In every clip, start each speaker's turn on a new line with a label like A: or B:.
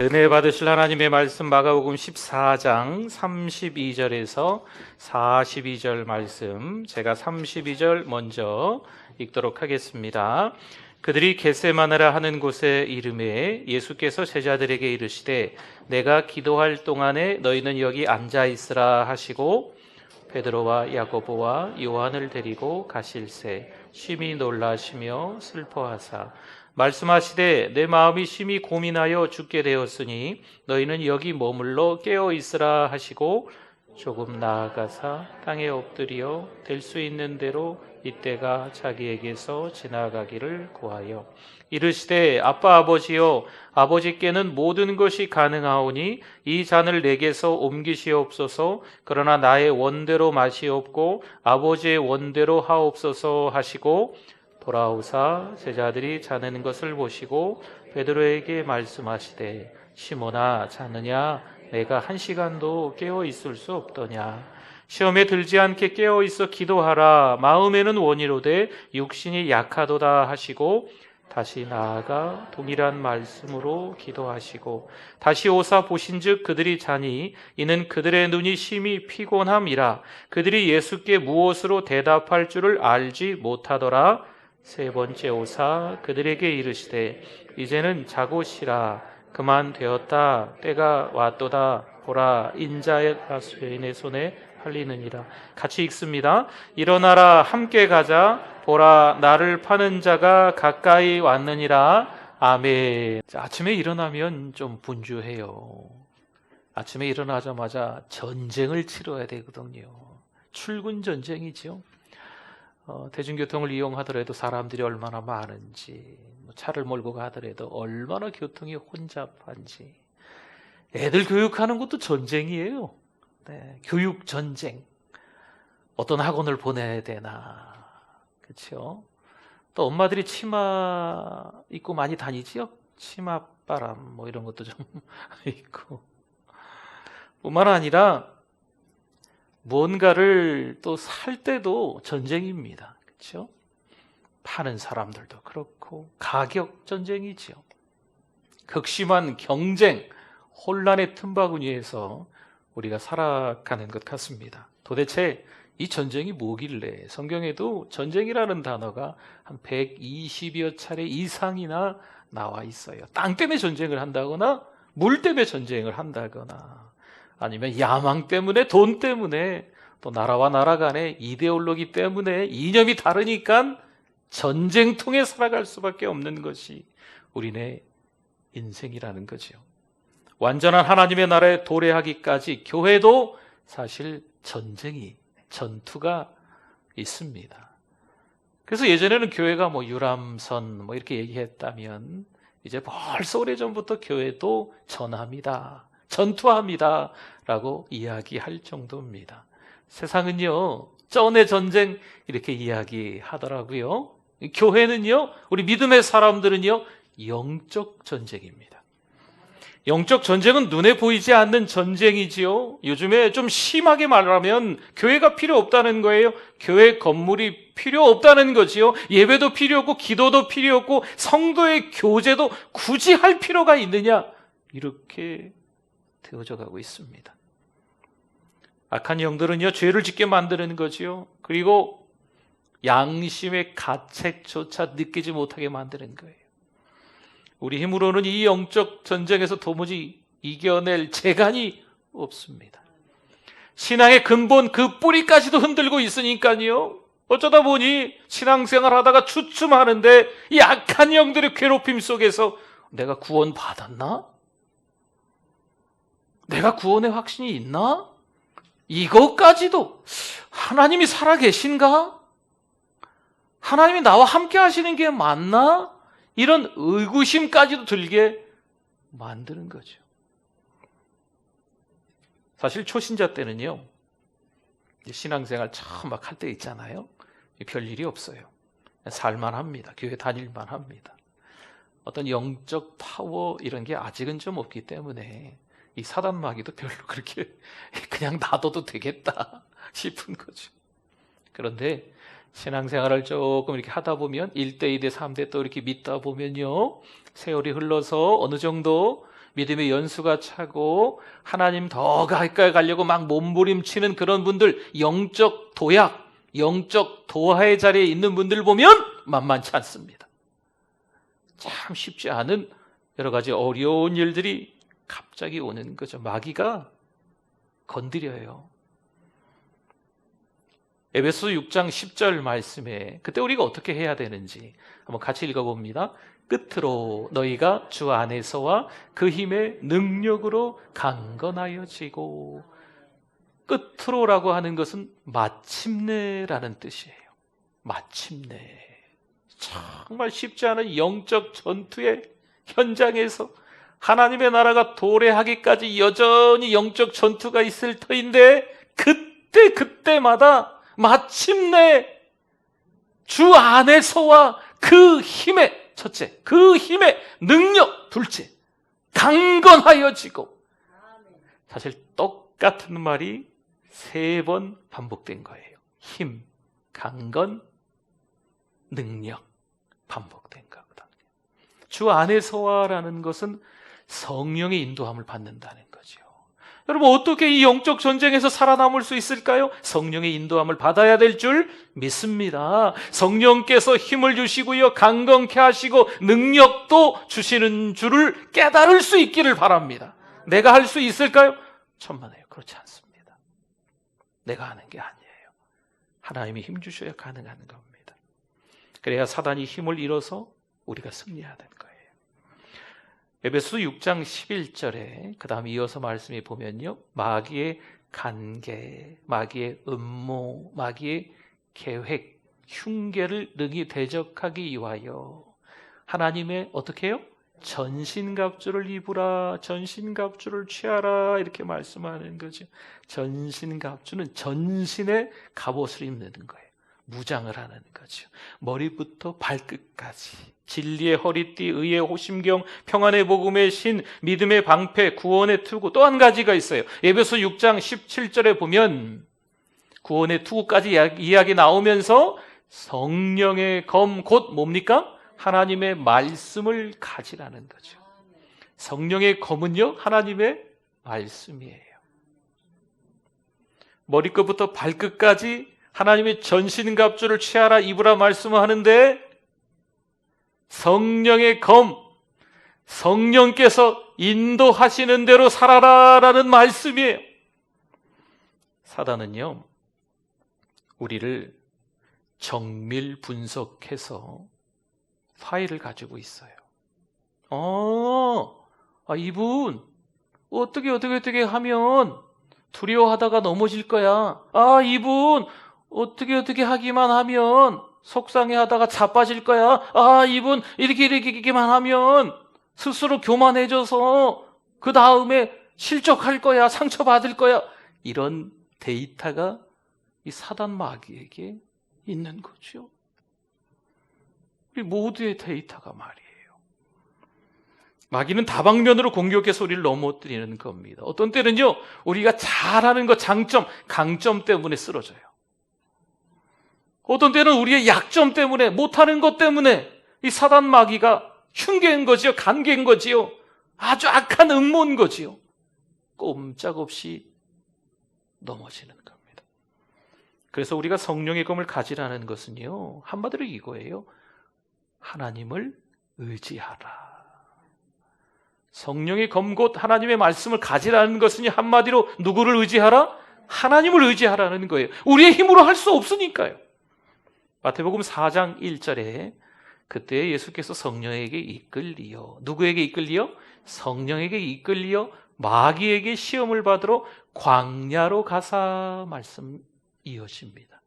A: 은혜 받으실 하나님의 말씀 마가복음 14장 32절에서 42절 말씀, 제가 32절 먼저 읽도록 하겠습니다. 그들이 겟세마네라 하는 곳에 이르매 예수께서 제자들에게 이르시되 내가 기도할 동안에 너희는 여기 앉아 있으라 하시고 베드로와 야고보와 요한을 데리고 가실새 심히 놀라시며 슬퍼하사 말씀하시되 내 마음이 심히 고민하여 죽게 되었으니 너희는 여기 머물러 깨어 있으라 하시고 조금 나아가사 땅에 엎드려 될 수 있는 대로 이때가 자기에게서 지나가기를 구하여 이르시되 아빠 아버지여 아버지께는 모든 것이 가능하오니 이 잔을 내게서 옮기시옵소서. 그러나 나의 원대로 마시옵고 아버지의 원대로 하옵소서 하시고 돌아오사 제자들이 자는 것을 보시고 베드로에게 말씀하시되 시몬아 자느냐 내가 1시간도 깨어 있을 수 없더냐. 시험에 들지 않게 깨어 있어 기도하라. 마음에는 원이로되 육신이 약하도다 하시고 다시 나아가 동일한 말씀으로 기도하시고 다시 오사 보신즉 그들이 자니 이는 그들의 눈이 심히 피곤함이라. 그들이 예수께 무엇으로 대답할 줄을 알지 못하더라. 세 번째 오사 그들에게 이르시되 이제는 자고 쉬라. 그만 되었다. 때가 왔도다. 보라 인자가 죄인의 손에 팔리느니라. 같이 읽습니다. 일어나라 함께 가자. 보라 나를 파는 자가 가까이 왔느니라. 아멘. 아침에 일어나면 좀 분주해요. 아침에 일어나자마자 전쟁을 치러야 되거든요. 출근 전쟁이죠. 대중교통을 이용하더라도 사람들이 얼마나 많은지, 차를 몰고 가더라도 얼마나 교통이 혼잡한지. 애들 교육하는 것도 전쟁이에요. 네, 교육 전쟁. 어떤 학원을 보내야 되나, 그렇죠? 또 엄마들이 치마 입고 많이 다니지요. 치맛바람 뭐 이런 것도 좀 있고. 뿐만 아니라 무언가를 또 살 때도 전쟁입니다. 그렇죠? 파는 사람들도 그렇고 가격 전쟁이죠. 극심한 경쟁, 혼란의 틈바구니에서 우리가 살아가는 것 같습니다. 도대체 이 전쟁이 뭐길래 성경에도 전쟁이라는 단어가 한 120여 차례 이상이나 나와 있어요. 땅 때문에 전쟁을 한다거나 물 때문에 전쟁을 한다거나 아니면 야망 때문에, 돈 때문에, 또 나라와 나라 간의 이데올로기 때문에 이념이 다르니까 전쟁통에 살아갈 수밖에 없는 것이 우리네 인생이라는 거죠. 완전한 하나님의 나라에 도래하기까지 교회도 사실 전투가 있습니다. 그래서 예전에는 교회가 유람선 이렇게 얘기했다면 이제 벌써 오래전부터 교회도 전합니다. 전투합니다 라고 이야기할 정도입니다. 세상은요 쩐의 전쟁 이렇게 이야기하더라고요. 교회는요, 우리 믿음의 사람들은요 영적 전쟁입니다. 영적 전쟁은 눈에 보이지 않는 전쟁이지요. 요즘에 좀 심하게 말하면 교회가 필요 없다는 거예요. 교회 건물이 필요 없다는 거지요. 예배도 필요 없고 기도도 필요 없고 성도의 교제도 굳이 할 필요가 있느냐, 이렇게 되어져 가고 있습니다. 악한 영들은요 죄를 짓게 만드는 거지요. 그리고 양심의 가책조차 느끼지 못하게 만드는 거예요. 우리 힘으로는 이 영적 전쟁에서 도무지 이겨낼 재간이 없습니다. 신앙의 근본 그 뿌리까지도 흔들고 있으니까요. 어쩌다 보니 신앙생활 하다가 주춤하는데 이 악한 영들의 괴롭힘 속에서 내가 구원 받았나? 내가 구원의 확신이 있나? 이것까지도 하나님이 살아계신가? 하나님이 나와 함께 하시는 게 맞나? 이런 의구심까지도 들게 만드는 거죠. 사실 초신자 때는요, 신앙생활 처음 막 할 때 있잖아요. 별일이 없어요. 살만합니다. 교회 다닐만 합니다. 어떤 영적 파워 이런 게 아직은 좀 없기 때문에 이 사단마귀도 별로 그렇게 그냥 놔둬도 되겠다 싶은 거죠. 그런데 신앙생활을 조금 이렇게 하다 보면 1대, 2대, 3대 또 이렇게 믿다 보면요, 세월이 흘러서 어느 정도 믿음의 연수가 차고 하나님 더 가까이 가려고 막 몸부림치는 그런 분들, 영적 도약, 영적 도하의 자리에 있는 분들 보면 만만치 않습니다. 참 쉽지 않은 여러 가지 어려운 일들이 갑자기 오는 거죠. 마귀가 건드려요. 에베소 6장 10절 말씀에 그때 우리가 어떻게 해야 되는지 한번 같이 읽어봅니다. 끝으로 너희가 주 안에서와 그 힘의 능력으로 강건하여지고, 끝으로라고 하는 것은 마침내라는 뜻이에요. 마침내. 정말 쉽지 않은 영적 전투의 현장에서 하나님의 나라가 도래하기까지 여전히 영적 전투가 있을 터인데, 그때마다 마침내 주 안에서와 그 힘의, 첫째, 그 힘의 능력, 둘째, 강건하여지고. 사실 똑같은 말이 3번 반복된 거예요. 힘, 강건, 능력, 반복된 거거든요. 주 안에서와라는 것은 성령의 인도함을 받는다는 거죠. 여러분, 어떻게 이 영적 전쟁에서 살아남을 수 있을까요? 성령의 인도함을 받아야 될 줄 믿습니다. 성령께서 힘을 주시고요, 강건케 하시고 능력도 주시는 줄을 깨달을 수 있기를 바랍니다. 내가 할 수 있을까요? 천만에요. 그렇지 않습니다. 내가 하는 게 아니에요. 하나님이 힘 주셔야 가능한 겁니다. 그래야 사단이 힘을 잃어서 우리가 승리하는 거예요. 에베소 6장 11절에 그 다음 이어서 말씀해 보면요, 마귀의 간계, 마귀의 음모, 마귀의 계획, 흉계를 능히 대적하기 위하여 하나님의 어떻게 해요? 전신갑주를 입으라, 전신갑주를 취하라, 이렇게 말씀하는 거죠. 전신갑주는 전신의 갑옷을 입는 거예요. 무장을 하는 거죠. 머리부터 발끝까지 진리의 허리띠, 의의 호심경, 평안의 복음의 신, 믿음의 방패, 구원의 투구. 또 한 가지가 있어요. 에베소 6장 17절에 보면 구원의 투구까지 이야기 나오면서 성령의 검, 곧 뭡니까? 하나님의 말씀을 가지라는 거죠. 성령의 검은요, 하나님의 말씀이에요. 머리끝부터 발끝까지 하나님의 전신갑주를 취하라, 입으라 말씀하는데, 성령의 검, 성령께서 인도하시는 대로 살아라라는 말씀이에요. 사단은요, 우리를 정밀 분석해서 파일을 가지고 있어요. 이분 어떻게 하면 두려워하다가 넘어질 거야. 이분 어떻게 하기만 하면 속상해하다가 자빠질 거야. 이분 이렇게만 하면 스스로 교만해져서 그 다음에 실족할 거야. 상처받을 거야. 이런 데이터가 이 사단 마귀에게 있는 거죠. 우리 모두의 데이터가 말이에요. 마귀는 다방면으로 공격해서 우리를 넘어뜨리는 겁니다. 어떤 때는요, 우리가 잘하는 것, 장점, 강점 때문에 쓰러져요. 어떤 때는 우리의 약점 때문에, 못하는 것 때문에 이 사단 마귀가 흉계인 거지요, 간계인 거지요, 아주 악한 음모인 거지요. 꼼짝없이 넘어지는 겁니다. 그래서 우리가 성령의 검을 가지라는 것은요, 한마디로 이거예요. 하나님을 의지하라. 성령의 검, 곧 하나님의 말씀을 가지라는 것은 한마디로 누구를 의지하라? 하나님을 의지하라는 거예요. 우리의 힘으로 할 수 없으니까요. 마태복음 4장 1절에 그때 예수께서 성령에게 이끌리어, 누구에게 이끌리어? 성령에게 이끌리어 마귀에게 시험을 받으러 광야로 가사 말씀 이어집니다.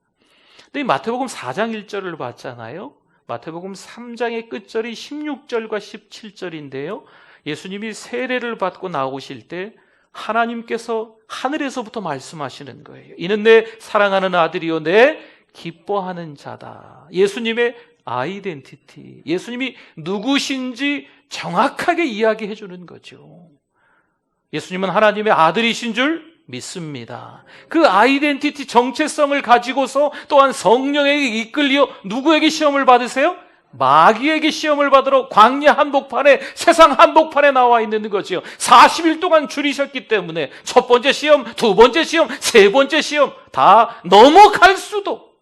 A: 근데 마태복음 4장 1절을 봤잖아요. 마태복음 3장의 끝절이 16절과 17절인데요. 예수님이 세례를 받고 나오실 때 하나님께서 하늘에서부터 말씀하시는 거예요. 이는 내 사랑하는 아들이요 내 기뻐하는 자다. 예수님의 아이덴티티, 예수님이 누구신지 정확하게 이야기해 주는 거죠. 예수님은 하나님의 아들이신 줄 믿습니다. 그 아이덴티티 정체성을 가지고서 또한 성령에게 이끌려 누구에게 시험을 받으세요? 마귀에게 시험을 받으러 광야 한복판에, 세상 한복판에 나와 있는 거지요. 40일 동안 줄이셨기 때문에 첫 번째 시험, 두 번째 시험, 세 번째 시험 다 넘어갈 수도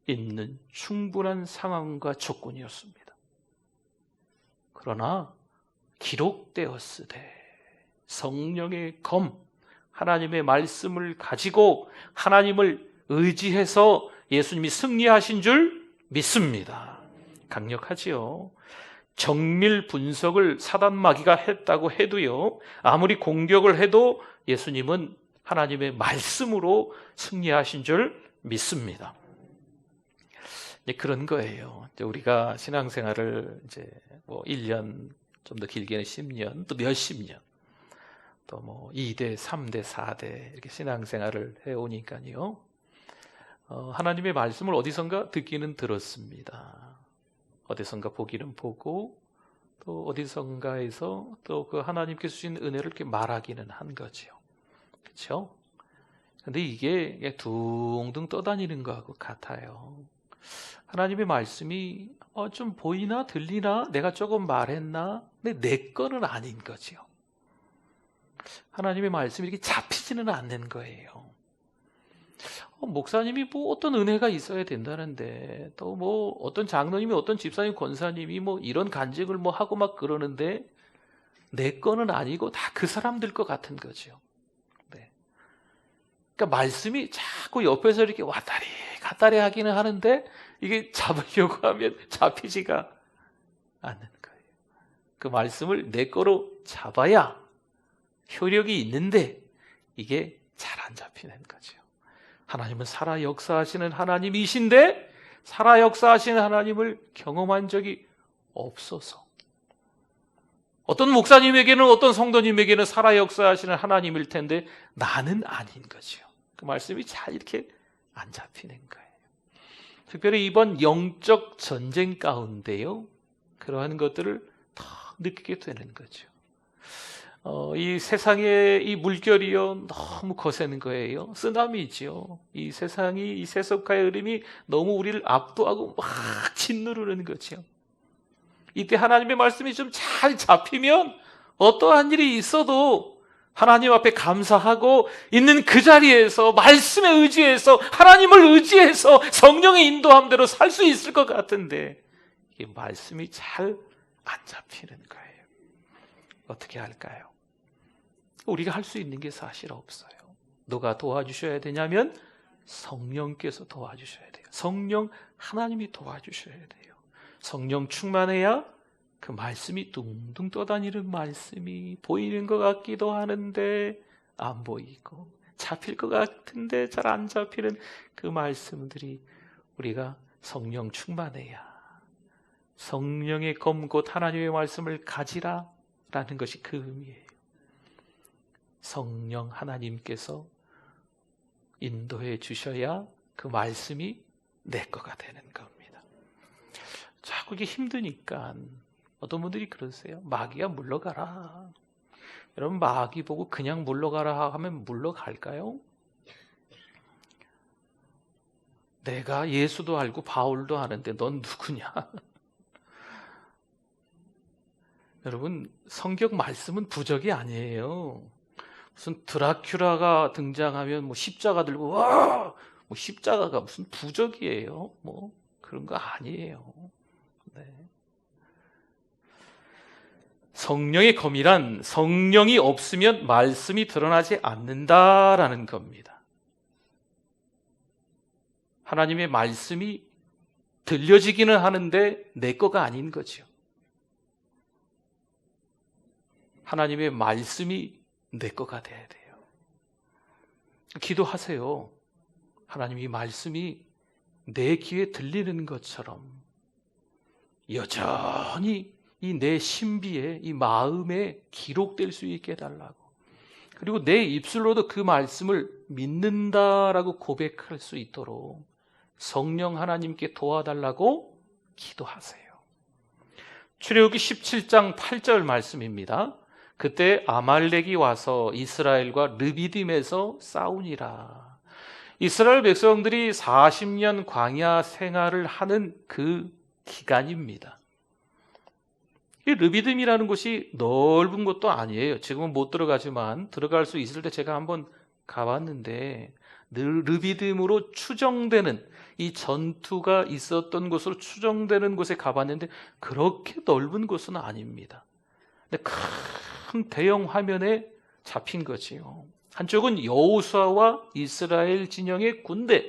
A: 있는 충분한 상황과 조건이었습니다. 그러나 기록되었으되 성령의 검, 하나님의 말씀을 가지고 하나님을 의지해서 예수님이 승리하신 줄 믿습니다. 강력하지요. 정밀 분석을 사단 마귀가 했다고 해도요, 아무리 공격을 해도 예수님은 하나님의 말씀으로 승리하신 줄 믿습니다. 그런 거예요. 우리가 신앙생활을 이제 뭐 1년, 좀 더 길게는 10년, 또 몇십 년, 또 뭐 2대, 3대, 4대 이렇게 신앙생활을 해오니까요. 하나님의 말씀을 어디선가 듣기는 들었습니다. 어디선가 보기는 보고, 또 어디선가에서 또 그 하나님께서 주신 은혜를 이렇게 말하기는 한 거지요. 그렇죠? 근데 이게 둥둥 떠다니는 거하고 같아요. 하나님의 말씀이 좀 보이나 들리나, 내가 조금 말했나, 근데 내 거는 아닌 거지요. 하나님의 말씀이 이렇게 잡히지는 않는 거예요. 목사님이 뭐 어떤 은혜가 있어야 된다는데, 또 뭐 어떤 장로님이, 어떤 집사님, 권사님이 뭐 이런 간증을 뭐 하고 막 그러는데 내 거는 아니고 다 그 사람들 것 같은 거죠. 네. 그러니까 말씀이 자꾸 옆에서 이렇게 왔다리 갔다리 하기는 하는데 이게 잡으려고 하면 잡히지가 않는 거예요. 그 말씀을 내 거로 잡아야 효력이 있는데 이게 잘 안 잡히는 거죠. 하나님은 살아 역사하시는 하나님이신데 살아 역사하시는 하나님을 경험한 적이 없어서, 어떤 목사님에게는, 어떤 성도님에게는 살아 역사하시는 하나님일 텐데 나는 아닌 거죠. 그 말씀이 잘 이렇게 안 잡히는 거예요. 특별히 이번 영적 전쟁 가운데요, 그러한 것들을 더 느끼게 되는 거죠. 이 세상의 이 물결이요 너무 거세는 거예요. 쓰나미지요. 이 세상이, 이 세속화의 흐름이 너무 우리를 압도하고 막 짓누르는 거죠. 이때 하나님의 말씀이 좀 잘 잡히면 어떠한 일이 있어도 하나님 앞에 감사하고 있는 그 자리에서 말씀에 의지해서, 하나님을 의지해서 성령의 인도함대로 살 수 있을 것 같은데 이게 말씀이 잘 안 잡히는 거예요. 어떻게 할까요? 우리가 할 수 있는 게 사실 없어요. 누가 도와주셔야 되냐면 성령께서 도와주셔야 돼요. 성령 하나님이 도와주셔야 돼요. 성령 충만해야 그 말씀이 둥둥 떠다니는 말씀이 보이는 것 같기도 하는데 안 보이고, 잡힐 것 같은데 잘 안 잡히는 그 말씀들이, 우리가 성령 충만해야, 성령의 검 곧 하나님의 말씀을 가지라 라는 것이 그 의미예요. 성령 하나님께서 인도해 주셔야 그 말씀이 내 거가 되는 겁니다. 자꾸 이게 힘드니까 어떤 분들이 그러세요. 마귀야 물러가라. 여러분, 마귀 보고 그냥 물러가라 하면 물러갈까요? 내가 예수도 알고 바울도 아는데 넌 누구냐? 여러분, 성경 말씀은 부적이 아니에요. 무슨 드라큘라가 등장하면 뭐 십자가 들고 와! 뭐 십자가가 무슨 부적이에요? 뭐 그런 거 아니에요. 네. 성령의 검이란 성령이 없으면 말씀이 드러나지 않는다라는 겁니다. 하나님의 말씀이 들려지기는 하는데 내 거가 아닌 거죠. 하나님의 말씀이 내 거가 돼야 돼요. 기도하세요. 하나님의 말씀이 내 귀에 들리는 것처럼 여전히 이 내 신비에, 이 마음에 기록될 수 있게 해달라고. 그리고 내 입술로도 그 말씀을 믿는다라고 고백할 수 있도록 성령 하나님께 도와달라고 기도하세요. 출애굽기 17장 8절 말씀입니다. 그때 아말렉이 와서 이스라엘과 르비딤에서 싸우니라. 이스라엘 백성들이 40년 광야 생활을 하는 그 기간입니다. 이 르비딤이라는 곳이 넓은 곳도 아니에요. 지금은 못 들어가지만 들어갈 수 있을 때 제가 한번 가봤는데, 르비딤으로 추정되는, 이 전투가 있었던 곳으로 추정되는 곳에 가봤는데 그렇게 넓은 곳은 아닙니다. 근데 큰 대형 화면에 잡힌 거지요. 한쪽은 여호수아와 이스라엘 진영의 군대,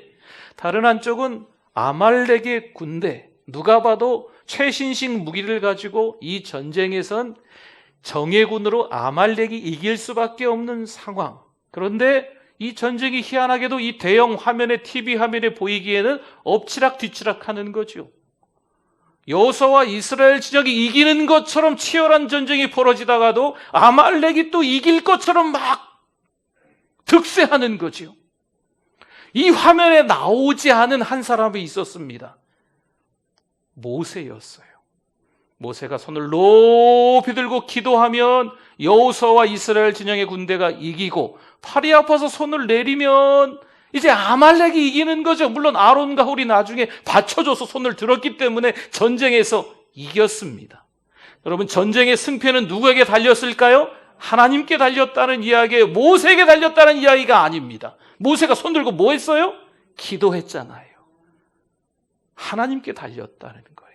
A: 다른 한쪽은 아말렉의 군대. 누가 봐도 최신식 무기를 가지고 이 전쟁에선 정예군으로 아말렉이 이길 수밖에 없는 상황. 그런데 이 전쟁이 희한하게도 이 대형 화면에, TV 화면에 보이기에는 엎치락뒤치락 하는 거죠. 여호수아와 이스라엘 진영이 이기는 것처럼 치열한 전쟁이 벌어지다가도 아말렉이 또 이길 것처럼 막 득세하는 거죠. 이 화면에 나오지 않은 한 사람이 있었습니다. 모세였어요. 모세가 손을 높이 들고 기도하면 여호수아와 이스라엘 진영의 군대가 이기고, 팔이 아파서 손을 내리면 이제 아말렉이 이기는 거죠. 물론 아론과 홀이 나중에 받쳐줘서 손을 들었기 때문에 전쟁에서 이겼습니다. 여러분, 전쟁의 승패는 누구에게 달렸을까요? 하나님께 달렸다는 이야기예요. 모세에게 달렸다는 이야기가 아닙니다. 모세가 손 들고 뭐 했어요? 기도했잖아요. 하나님께 달렸다는 거예요.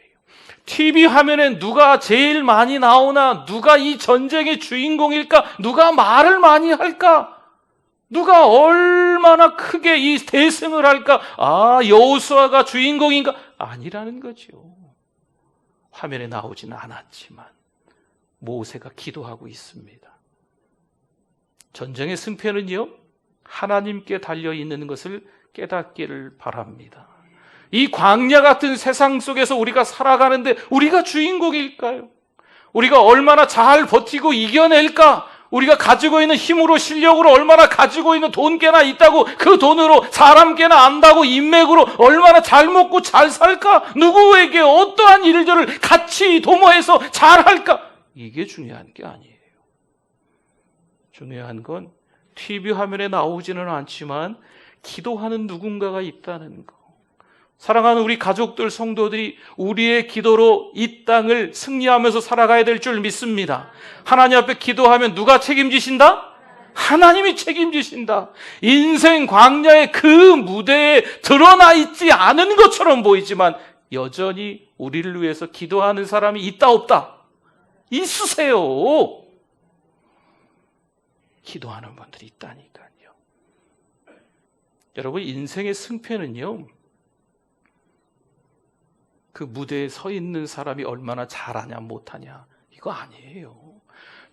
A: TV 화면에 누가 제일 많이 나오나, 누가 이 전쟁의 주인공일까, 누가 말을 많이 할까, 누가 얼마나 크게 이 대승을 할까, 여호수아가 주인공인가? 아니라는 거죠. 화면에 나오지는 않았지만 모세가 기도하고 있습니다. 전쟁의 승패는요, 하나님께 달려있는 것을 깨닫기를 바랍니다. 이 광야 같은 세상 속에서 우리가 살아가는데 우리가 주인공일까요? 우리가 얼마나 잘 버티고 이겨낼까? 우리가 가지고 있는 힘으로, 실력으로, 얼마나 가지고 있는 돈 꽤나 있다고 그 돈으로 사람 꽤나 안다고 인맥으로 얼마나 잘 먹고 잘 살까? 누구에게 어떠한 일들을 같이 도모해서 잘할까? 이게 중요한 게 아니에요. 중요한 건 TV 화면에 나오지는 않지만 기도하는 누군가가 있다는 거. 사랑하는 우리 가족들, 성도들이 우리의 기도로 이 땅을 승리하면서 살아가야 될 줄 믿습니다. 하나님 앞에 기도하면 누가 책임지신다? 하나님이 책임지신다. 인생 광야의 그 무대에 드러나 있지 않은 것처럼 보이지만 여전히 우리를 위해서 기도하는 사람이 있다 없다? 있으세요. 기도하는 분들이 있다니까요. 여러분, 인생의 승패는요, 그 무대에 서 있는 사람이 얼마나 잘하냐 못하냐 이거 아니에요.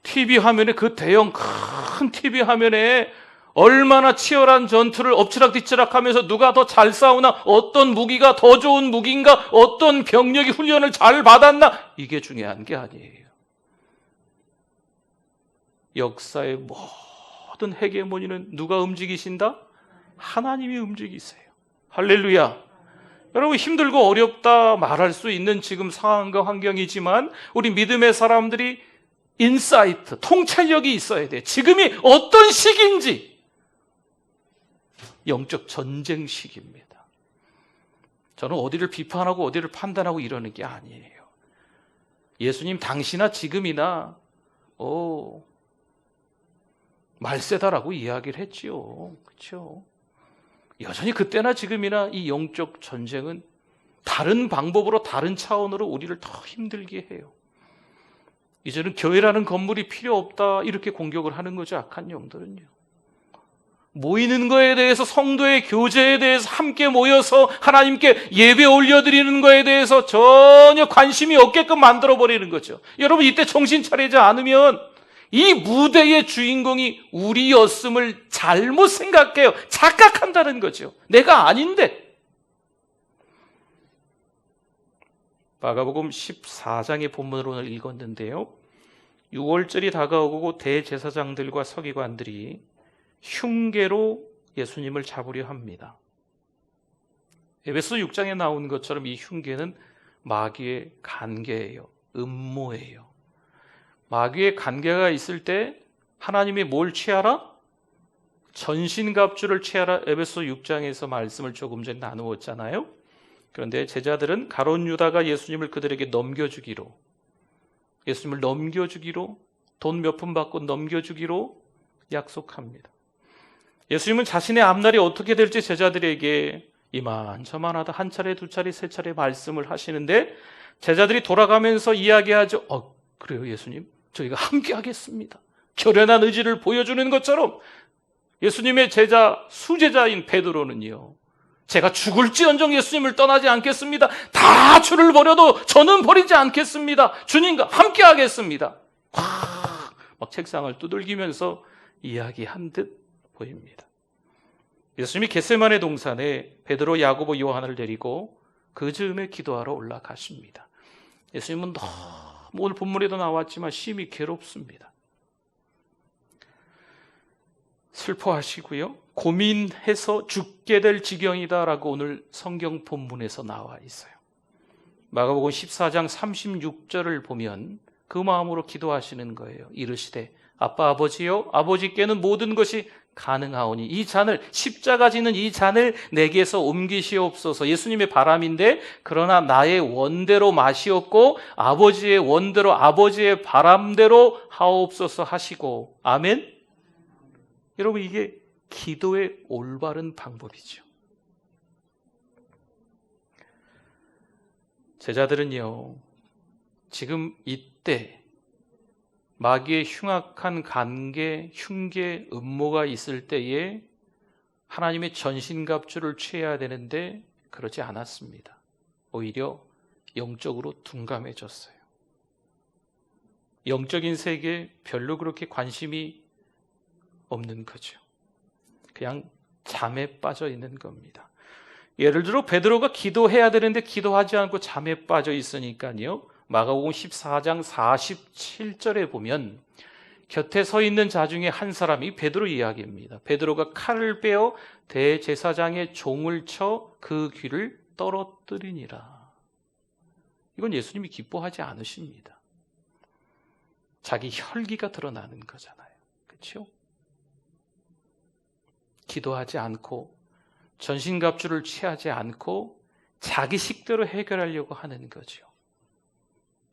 A: TV 화면에, 그 대형 큰 TV 화면에 얼마나 치열한 전투를 엎치락뒤치락 하면서 누가 더 잘 싸우나, 어떤 무기가 더 좋은 무기인가, 어떤 병력이 훈련을 잘 받았나, 이게 중요한 게 아니에요. 역사의 모든 헤게모니는 누가 움직이신다? 하나님이 움직이세요. 할렐루야. 여러분, 힘들고 어렵다 말할 수 있는 지금 상황과 환경이지만 우리 믿음의 사람들이 인사이트, 통찰력이 있어야 돼. 지금이 어떤 시기인지. 영적 전쟁 시기입니다. 저는 어디를 비판하고 어디를 판단하고 이러는 게 아니에요. 예수님 당시나 지금이나 말세다라고 이야기를 했지요. 그렇죠? 여전히 그때나 지금이나 이 영적 전쟁은 다른 방법으로, 다른 차원으로 우리를 더 힘들게 해요. 이제는 교회라는 건물이 필요 없다 이렇게 공격을 하는 거죠. 악한 영들은요. 모이는 거에 대해서, 성도의 교제에 대해서, 함께 모여서 하나님께 예배 올려드리는 거에 대해서 전혀 관심이 없게끔 만들어버리는 거죠. 여러분, 이때 정신 차리지 않으면 이 무대의 주인공이 우리였음을 잘못 생각해요. 착각한다는 거죠. 내가 아닌데. 마가복음 14장의 본문으로 오늘 읽었는데요. 6월절이 다가오고 대제사장들과 서기관들이 흉계로 예수님을 잡으려 합니다. 에베소 6장에 나온 것처럼 이 흉계는 마귀의 간계예요. 음모예요. 마귀의 간계가 있을 때 하나님이 뭘 취하라? 전신갑주를 취하라 에베소 6장에서 말씀을 조금 전에 나누었잖아요. 그런데 제자들은 가룟 유다가 예수님을 그들에게 넘겨주기로, 예수님을 넘겨주기로, 돈 몇 푼 받고 넘겨주기로 약속합니다. 예수님은 자신의 앞날이 어떻게 될지 제자들에게 이만저만하다 한 차례, 두 차례, 세 차례 말씀을 하시는데 제자들이 돌아가면서 이야기하죠. 그래요 예수님, 저희가 함께 하겠습니다. 결연한 의지를 보여주는 것처럼 예수님의 제자, 수제자인 베드로는요, 제가 죽을지언정 예수님을 떠나지 않겠습니다. 다 주를 버려도 저는 버리지 않겠습니다. 주님과 함께 하겠습니다. 막 책상을 두들기면서 이야기한 듯 보입니다. 예수님이 겟세마네 동산에 베드로, 야고보, 요한을 데리고 그 즈음에 기도하러 올라가십니다. 예수님은 너무 오늘 본문에도 나왔지만 심히 괴롭습니다. 슬퍼하시고요, 고민해서 죽게 될 지경이다라고 오늘 성경 본문에서 나와 있어요. 마가복음 14장 36절을 보면 그 마음으로 기도하시는 거예요. 이르시되 아빠 아버지여, 아버지께는 모든 것이 가능하오니 이 잔을, 십자가 지는 이 잔을 내게서 옮기시옵소서. 예수님의 바람인데 그러나 나의 원대로 마시옵고 아버지의 원대로, 아버지의 바람대로 하옵소서 하시고. 아멘. 여러분, 이게 기도의 올바른 방법이죠. 제자들은요, 지금 이때 마귀의 흉악한 관계, 흉계, 음모가 있을 때에 하나님의 전신갑주를 취해야 되는데 그러지 않았습니다. 오히려 영적으로 둔감해졌어요. 영적인 세계에 별로 그렇게 관심이 없는 거죠. 그냥 잠에 빠져 있는 겁니다. 예를 들어 베드로가 기도해야 되는데 기도하지 않고 잠에 빠져 있으니까요, 마가복음 14장 47절에 보면 곁에 서 있는 자 중에 한 사람이 베드로 이야기입니다. 베드로가 칼을 빼어 대제사장의 종을 쳐 그 귀를 떨어뜨리니라. 이건 예수님이 기뻐하지 않으십니다. 자기 혈기가 드러나는 거잖아요. 그렇죠? 기도하지 않고 전신갑주를 취하지 않고 자기 식대로 해결하려고 하는 거죠.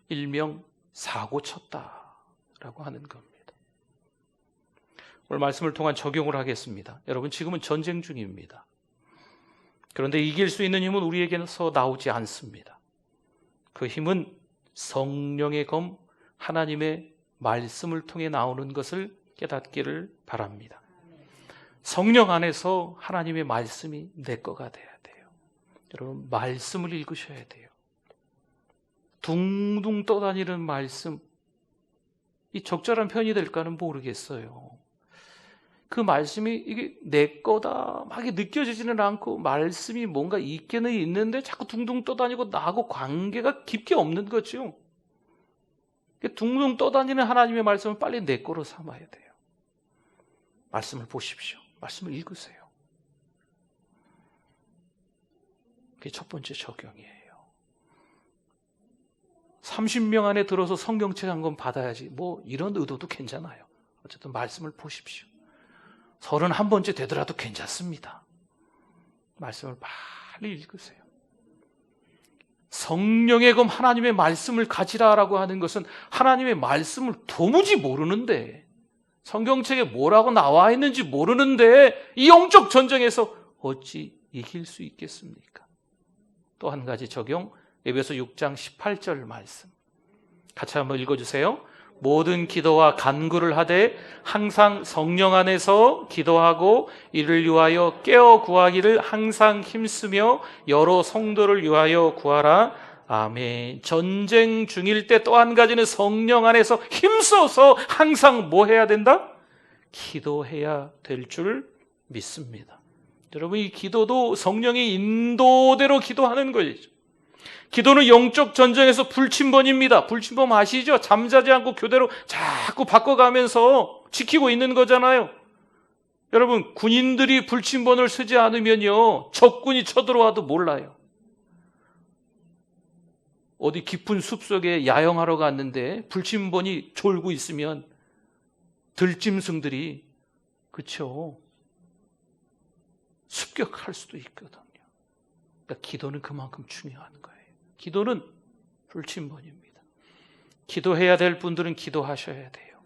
A: 일명 사고 쳤다라고 하는 겁니다. 오늘 말씀을 통한 적용을 하겠습니다. 여러분, 지금은 전쟁 중입니다. 그런데 이길 수 있는 힘은 우리에게서 나오지 않습니다. 그 힘은 성령의 검, 하나님의 말씀을 통해 나오는 것을 깨닫기를 바랍니다. 성령 안에서 하나님의 말씀이 내 거가 돼야 돼요. 여러분, 말씀을 읽으셔야 돼요. 둥둥 떠다니는 말씀, 이 적절한 표현이 될까는 모르겠어요. 그 말씀이 이게 내 거다 막 느껴지지는 않고 말씀이 뭔가 있기는 있는데 자꾸 둥둥 떠다니고 나하고 관계가 깊게 없는 거죠. 둥둥 떠다니는 하나님의 말씀을 빨리 내 거로 삼아야 돼요. 말씀을 보십시오. 말씀을 읽으세요. 그게 첫 번째 적용이에요. 30명 안에 들어서 성경책 한 권 받아야지 뭐 이런 의도도 괜찮아요. 어쨌든 말씀을 보십시오. 31번째 되더라도 괜찮습니다. 말씀을 빨리 읽으세요. 성령의 검 하나님의 말씀을 가지라라고 하는 것은 하나님의 말씀을 도무지 모르는데, 성경책에 뭐라고 나와 있는지 모르는데 이 영적 전쟁에서 어찌 이길 수 있겠습니까? 또 한 가지 적용, 에베소 6장 18절 말씀 같이 한번 읽어주세요. 모든 기도와 간구를 하되 항상 성령 안에서 기도하고 이를 위하여 깨어 구하기를 항상 힘쓰며 여러 성도를 위하여 구하라. 아멘. 전쟁 중일 때 또 한 가지는 성령 안에서 힘써서 항상 뭐 해야 된다? 기도해야 될 줄 믿습니다. 여러분, 이 기도도 성령의 인도대로 기도하는 것이죠. 기도는 영적 전쟁에서 불침번입니다. 불침번 아시죠? 잠자지 않고 교대로 자꾸 바꿔가면서 지키고 있는 거잖아요. 여러분, 군인들이 불침번을 쓰지 않으면요, 적군이 쳐들어와도 몰라요. 어디 깊은 숲속에 야영하러 갔는데 불침번이 졸고 있으면 들짐승들이, 그쵸, 습격할 수도 있거든요. 그러니까 기도는 그만큼 중요한 거예요. 기도는 불침번입니다. 기도해야 될 분들은 기도하셔야 돼요.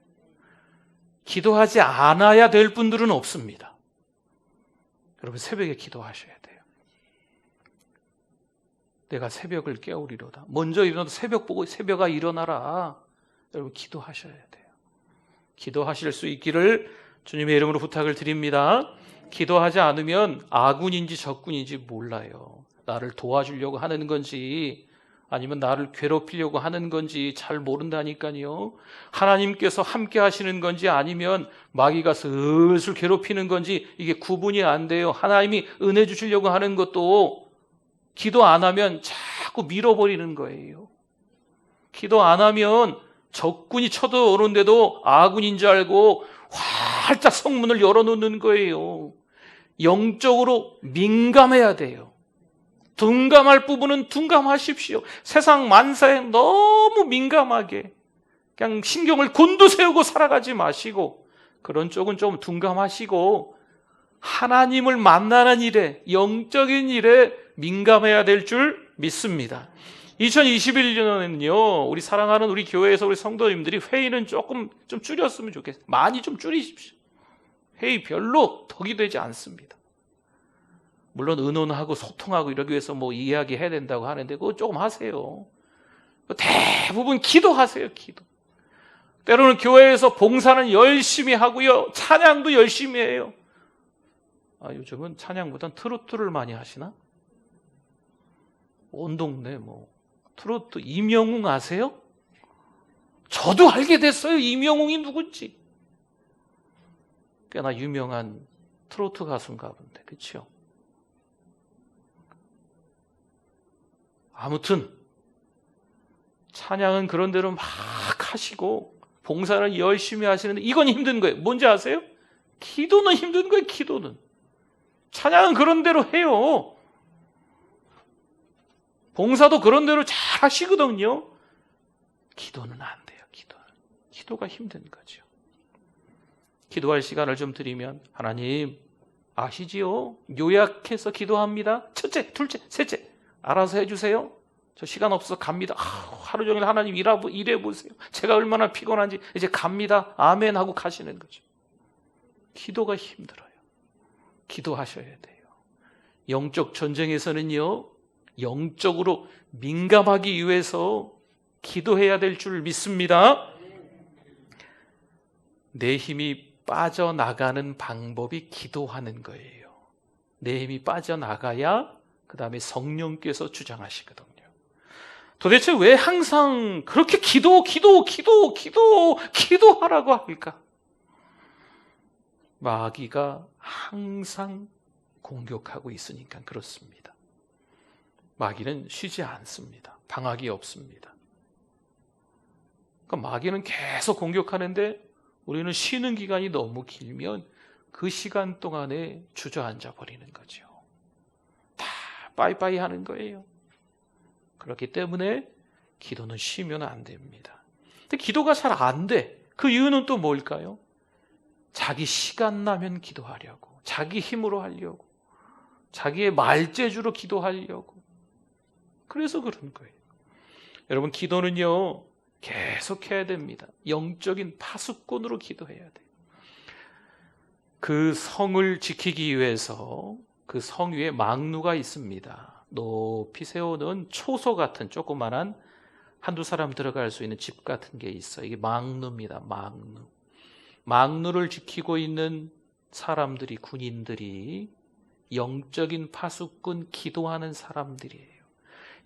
A: 기도하지 않아야 될 분들은 없습니다. 여러분 새벽에 기도하셔야 돼요. 내가 새벽을 깨우리로다. 먼저 일어나도 새벽 보고 새벽아 일어나라. 여러분 기도하셔야 돼요. 기도하실 수 있기를 주님의 이름으로 부탁을 드립니다. 기도하지 않으면 아군인지 적군인지 몰라요. 나를 도와주려고 하는 건지 아니면 나를 괴롭히려고 하는 건지 잘 모른다니까요. 하나님께서 함께 하시는 건지 아니면 마귀가 슬슬 괴롭히는 건지 이게 구분이 안 돼요. 하나님이 은혜 주시려고 하는 것도 기도 안 하면 자꾸 밀어버리는 거예요. 기도 안 하면 적군이 쳐들어오는데도 아군인 줄 알고 활짝 성문을 열어놓는 거예요. 영적으로 민감해야 돼요. 둔감할 부분은 둔감하십시오. 세상 만사에 너무 민감하게 그냥 신경을 곤두세우고 살아가지 마시고 그런 쪽은 좀 둔감하시고 하나님을 만나는 일에 영적인 일에 민감해야 될 줄 믿습니다. 2021년에는요 우리 사랑하는 우리 교회에서 우리 성도님들이 회의는 조금 좀 줄였으면 좋겠어요. 많이 좀 줄이십시오. 회의 별로 덕이 되지 않습니다. 물론 의논하고 소통하고 이러기 위해서 뭐 이야기해야 된다고 하는데 그거 조금 하세요. 대부분 기도하세요. 기도. 때로는 교회에서 봉사는 열심히 하고요 찬양도 열심히 해요. 요즘은 찬양보단 트로트를 많이 하시나? 온 동네 뭐 트로트 이명웅 아세요? 저도 알게 됐어요. 이명웅이 누군지. 꽤나 유명한 트로트 가수인가 본데 그렇죠? 아무튼 찬양은 그런 대로 막 하시고 봉사를 열심히 하시는데 이건 힘든 거예요. 뭔지 아세요? 기도는 힘든 거예요. 기도는. 찬양은 그런 대로 해요. 봉사도 그런 대로 잘 하시거든요. 기도는 안 돼요. 기도가 힘든 거죠. 기도할 시간을 좀 드리면 하나님 아시지요? 요약해서 기도합니다. 첫째, 둘째, 셋째 알아서 해주세요. 저 시간 없어서 갑니다. 하루 종일 하나님 일해보세요. 제가 얼마나 피곤한지 이제 갑니다. 아멘 하고 가시는 거죠. 기도가 힘들어요. 기도하셔야 돼요. 영적 전쟁에서는요 영적으로 민감하기 위해서 기도해야 될 줄 믿습니다. 내 힘이 빠져나가는 방법이 기도하는 거예요. 내 힘이 빠져나가야 그 다음에 성령께서 주장하시거든요. 도대체 왜 항상 그렇게 기도하라고 할까? 마귀가 항상 공격하고 있으니까 그렇습니다. 마귀는 쉬지 않습니다. 방학이 없습니다. 그러니까 마귀는 계속 공격하는데 우리는 쉬는 기간이 너무 길면 그 시간 동안에 주저앉아 버리는 거죠. 다 빠이빠이 하는 거예요. 그렇기 때문에 기도는 쉬면 안 됩니다. 근데 기도가 잘 안 돼. 그 이유는 또 뭘까요? 자기 시간 나면 기도하려고, 자기 힘으로 하려고, 자기의 말재주로 기도하려고. 그래서 그런 거예요. 여러분 기도는요 계속 해야 됩니다. 영적인 파수꾼으로 기도해야 돼요. 그 성을 지키기 위해서 그 성 위에 망루가 있습니다. 높이 세우는 초소 같은 조그만한 한두 사람 들어갈 수 있는 집 같은 게 있어요. 이게 망루입니다. 망루를 지키고 있는 사람들이, 군인들이 영적인 파수꾼 기도하는 사람들이에요.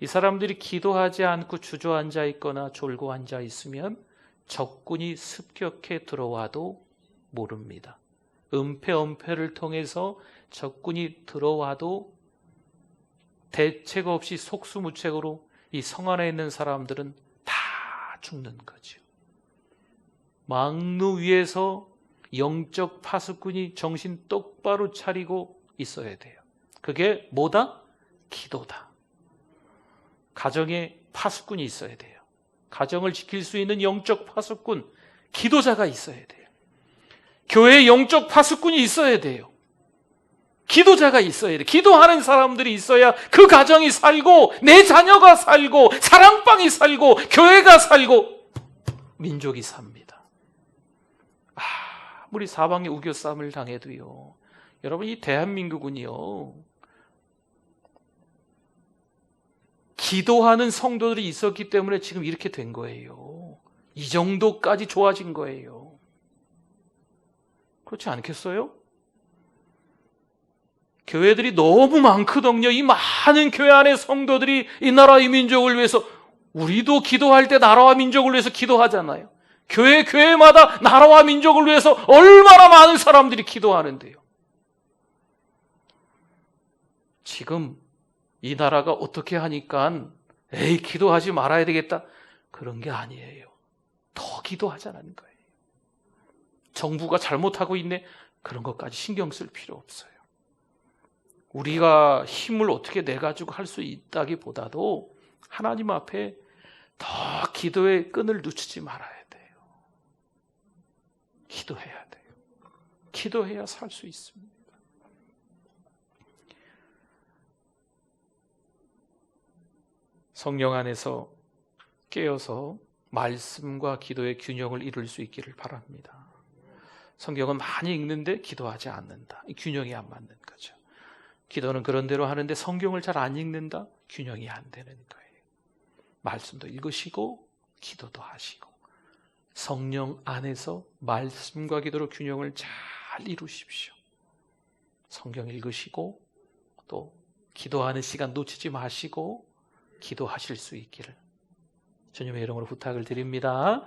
A: 이 사람들이 기도하지 않고 주저앉아 있거나 졸고 앉아 있으면 적군이 습격해 들어와도 모릅니다. 은폐를 통해서 적군이 들어와도 대책 없이 속수무책으로 이 성 안에 있는 사람들은 다 죽는 거죠. 망루 위에서 영적 파수꾼이 정신 똑바로 차리고 있어야 돼요. 그게 뭐다? 기도다. 가정에 파수꾼이 있어야 돼요. 가정을 지킬 수 있는 영적 파수꾼, 기도자가 있어야 돼요. 교회에 영적 파수꾼이 있어야 돼요. 기도자가 있어야 돼. 기도하는 사람들이 있어야 그 가정이 살고 내 자녀가 살고 사랑방이 살고 교회가 살고 민족이 삽니다. 우리 사방에 우겨싸움을 당해도요, 여러분, 이 대한민국은요, 기도하는 성도들이 있었기 때문에 지금 이렇게 된 거예요. 이 정도까지 좋아진 거예요. 그렇지 않겠어요? 교회들이 너무 많거든요. 이 많은 교회 안의 성도들이 이 나라 이 민족을 위해서, 우리도 기도할 때 나라와 민족을 위해서 기도하잖아요. 교회마다 나라와 민족을 위해서 얼마나 많은 사람들이 기도하는데요. 지금 이 나라가 어떻게 하니까 에이 기도하지 말아야 되겠다, 그런 게 아니에요. 더 기도하자는 거예요. 정부가 잘못하고 있네, 그런 것까지 신경 쓸 필요 없어요. 우리가 힘을 어떻게 내가지고 할 수 있다기보다도 하나님 앞에 더 기도의 끈을 놓치지 말아야 돼요. 기도해야 돼요. 기도해야 살 수 있습니다. 성령 안에서 깨어서 말씀과 기도의 균형을 이룰 수 있기를 바랍니다. 성경은 많이 읽는데 기도하지 않는다. 이 균형이 안 맞는 거죠. 기도는 그런 대로 하는데 성경을 잘 안 읽는다. 균형이 안 되는 거예요. 말씀도 읽으시고 기도도 하시고 성령 안에서 말씀과 기도로 균형을 잘 이루십시오. 성경 읽으시고 또 기도하는 시간 놓치지 마시고 기도하실 수 있기를 주님의 이름으로 부탁을 드립니다.